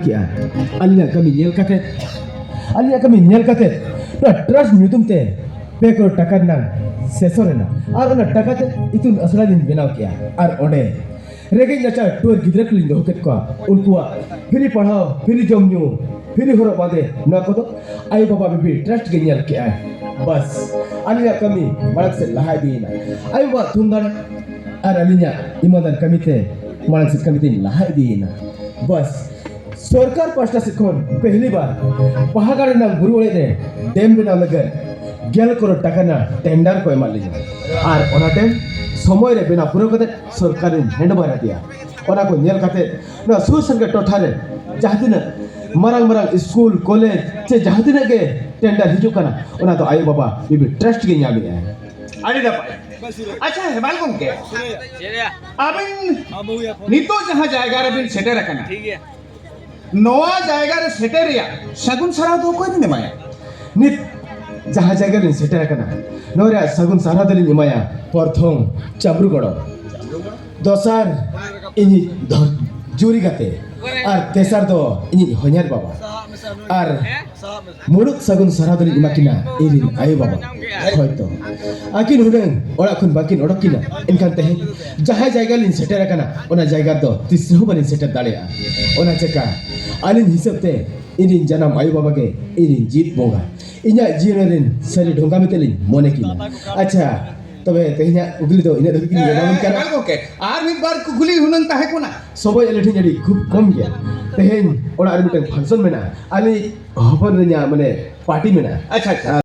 किया अलिना कमी नेल काते ट्रस्ट ᱧᱩᱛᱩᱢ ᱛᱮ 2 करोड़ टाका ना सेसोरेना और उन टाका ते इतुन असला दिन बनाव किया और ओडे रेगे नचा टूर गिद्रा कुलिन दो केत को उनकुआ फिरी पढ़ाओ फिरी जमन्यू फिरी होरो बादे ना को तो आई बाबा भी ट्रस्ट के नेल किया बस अलिना कमी मड़क से लहाय दीना आई बाबा तुम दाड़े और अलिना ईमानदार कमी ते मड़क से कमी ते लहाय दीना बस सरकार पास्टा से खोन पहली बार पहागाड़ ना गुरुवाड़े रे डैम बनाव लगे 11 करोड़ टाका ना टेंडर को एमा लिया और ओना डैम समय रे बिना पूरा कते सरकार हैंड बारा दिया ओना को नेल कते ना सुसंग टोठा रे जहादिना मरंग स्कूल कॉलेज से जहादिना के टेंडर हिजु कना ओना तो आयो बाबा बी ट्रस्ट के न्यामी है अरे नपाय अच्छा हेमाल गंके आबिन नितो जहां जायगा रे बिन सेटर रखना ठीक है नवा जायगा रे सेटर या सगुन सरा तो कोई नहीं माया नित जहां जायगा रे सेटर कना नोरे सगुन सारा दलिन इमाया प्रथम चाबरुगड़ दोसार इनी जुरी गाते और तेसार दो इनी हन्यार बाबा और मुरुक सगुन सारा दलिन इमाकिना इरिन आयो बाबा हयतो आकिन हुडन ओड़ा खुन बाकिन ओडकिना इनखान तहे जहां जायगा लिन सेटर कना ओना जायगा दो तिसहु बलिन सेटर दाड़ेया ओना चेका आलिन हिसाब ते इरिन जनाम आयो बाबा के इरिन जीत बोगा इन्या जीवनरिन सरी ढोंगा मितेलिन मोने किना अच्छा तबे तेहिना उगली दो इना धकिन जनाम कर हेमाल गंके आर मिद बार कुगुली हुनन ताहे कोना सबय एलेठी जडी खूब कम गया तेहेन ओड़ा आर मिटन फंक्शन मेना आली हबन रिया माने पार्टी मेना अच्छा अच्छा